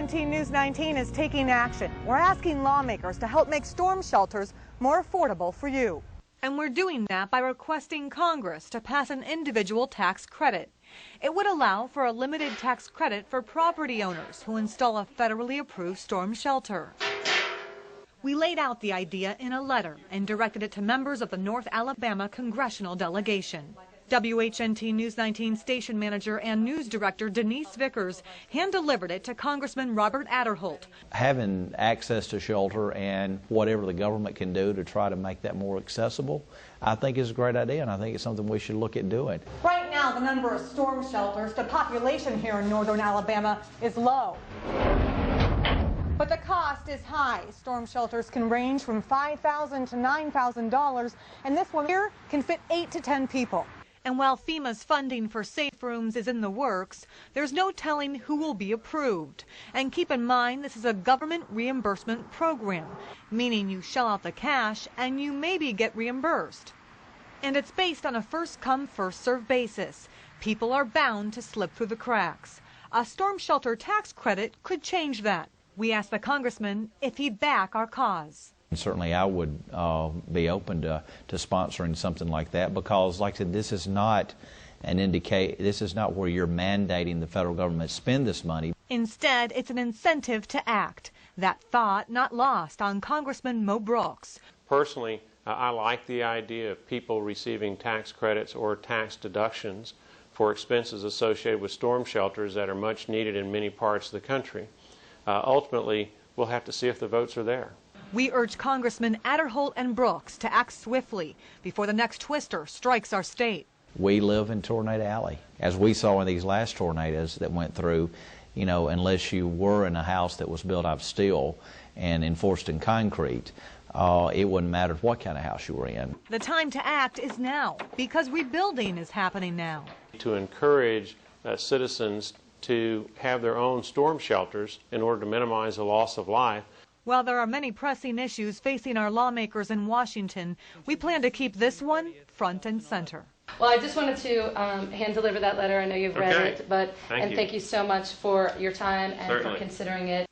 WHNT News 19 is taking action. We're asking lawmakers to help make storm shelters more affordable for you. And we're doing that by requesting Congress to pass an individual tax credit. It would allow for a limited tax credit for property owners who install a federally approved storm shelter. We laid out the idea in a letter and directed it to members of the North Alabama congressional delegation. WHNT News 19 station manager and news director Denise Vickers hand-delivered it to Congressman Robert Aderholt. Having access to shelter and whatever the government can do to try to make that more accessible, I think is a great idea, and I think it's something we should look at doing. Right now, the number of storm shelters to population here in northern Alabama is low. But the cost is high. Storm shelters can range from $5,000 to $9,000, and this one here can fit 8 to 10 people. And while FEMA's funding for safe rooms is in the works, there's no telling who will be approved. And keep in mind, this is a government reimbursement program, meaning you shell out the cash and you maybe get reimbursed. And it's based on a first-come, first-served basis. People are bound to slip through the cracks. A storm shelter tax credit could change that. We asked the congressman if he'd back our cause. Certainly I would be open to sponsoring something like that, because like I said, this is not where you're mandating the federal government spend this money. Instead, it's an incentive to act. That thought not lost on Congressman Mo Brooks. Personally, I like the idea of people receiving tax credits or tax deductions for expenses associated with storm shelters that are much needed in many parts of the country. Ultimately, we'll have to see if the votes are there. We urge Congressman Aderholt and Brooks to act swiftly before the next twister strikes our state. We live in Tornado Alley. As we saw in these last tornadoes that went through, you know, unless you were in a house that was built out of steel and enforced in concrete, it wouldn't matter what kind of house you were in. The time to act is now, because rebuilding is happening now. To encourage citizens to have their own storm shelters in order to minimize the loss of life. While there are many pressing issues facing our lawmakers in Washington, we plan to keep this one front and center. Well, I just wanted to hand-deliver that letter. I know you've read it, but thank you so much for your time and for considering it.